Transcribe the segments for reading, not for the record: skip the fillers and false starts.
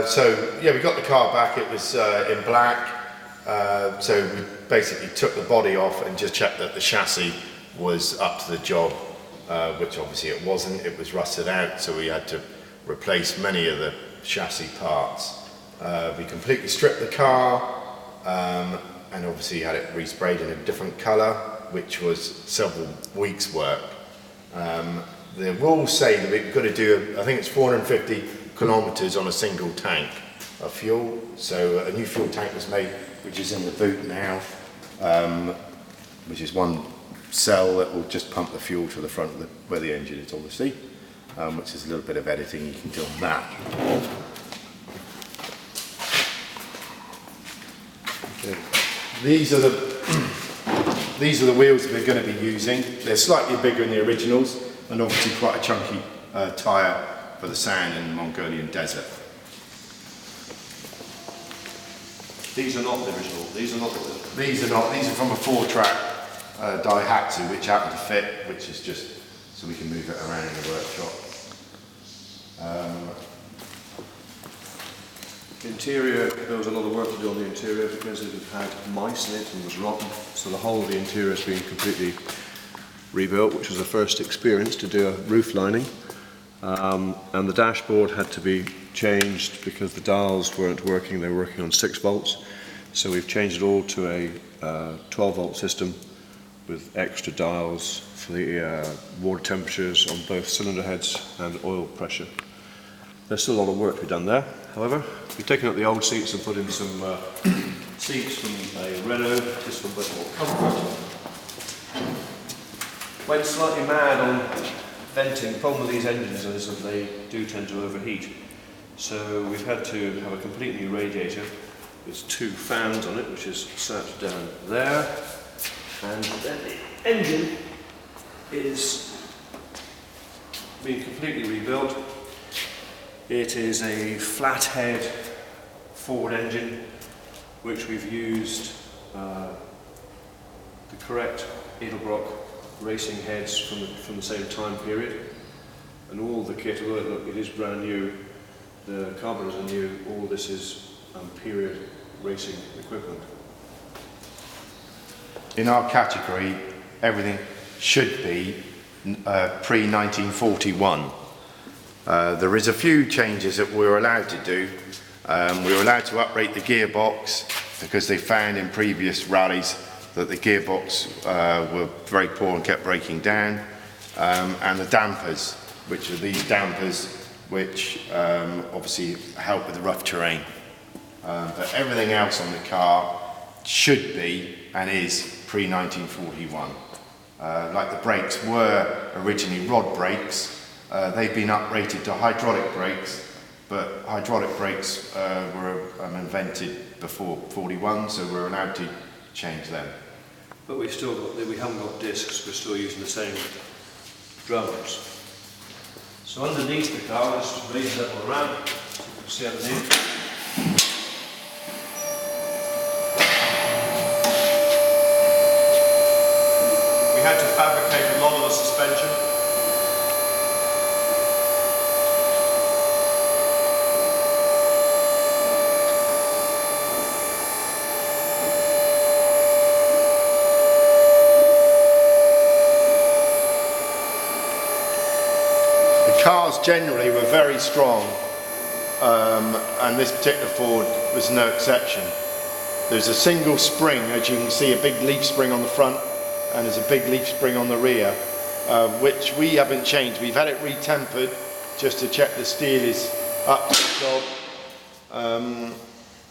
So yeah, we got the car back. It was in black. So we basically took the body off and just checked that the chassis was up to the job, which obviously it wasn't. It was rusted out, so we had to replace many of the chassis parts. We completely stripped the car and obviously had it resprayed in a different colour, which was several weeks' work. The rules say that we've got to do, I think it's 450 kilometres on a single tank of fuel. So a new fuel tank was made, which is in the boot now, which is one cell that will just pump the fuel to the front of where the engine is, obviously, which is a little bit of editing you can do on that. Okay. These are the wheels that we're going to be using. They're slightly bigger than the originals, and obviously quite a chunky tyre for the sand in the Mongolian desert. These are not the original. These are not the. These are not. These are from a 4-track Daihatsu, which happened to fit, which is just so we can move it around in the workshop. Interior, there was a lot of work to do on the interior because it had mice in it and was rotten, so the whole of the interior has been completely rebuilt, which was the first experience to do a roof lining. And the dashboard had to be changed because the dials weren't working. They were working on 6 volts, so we've changed it all to a 12-volt system with extra dials for the water temperatures on both cylinder heads and oil pressure. There's still a lot of work to be done there. However, we've taken out the old seats and put in some seats from a Renault, just for a bit more comfort. Went slightly mad on venting. The problem with these engines is that they do tend to overheat. So we've had to have a complete new radiator. There's 2 fans on it, which is sat down there. And then the engine is being completely rebuilt. It is a flathead Ford engine, which we've used the correct Edelbrock racing heads from the same time period, and all the kit, although look, it is brand new, the carburetors are new, all this is period racing equipment. In our category, everything should be pre-1941. There is a few changes that we're allowed to do. We were allowed to uprate the gearbox because they found in previous rallies that the gearbox were very poor and kept breaking down, and the dampers, which are these dampers which obviously help with the rough terrain. But everything else on the car should be and is pre-1941. Like the brakes were originally rod brakes. They've been uprated to hydraulic brakes, but hydraulic brakes were invented before 41, so we're allowed to change them. But we haven't got discs, we're still using the same drums. So underneath the car, let's raise that one around, so you can see underneath. We had to fabricate a lot of the suspension. Cars generally were very strong, and this particular Ford was no exception. There's a single spring, as you can see, a big leaf spring on the front, and there's a big leaf spring on the rear, which we haven't changed. We've had it retempered just to check the steel is up to the job,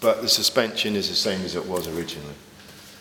but the suspension is the same as it was originally.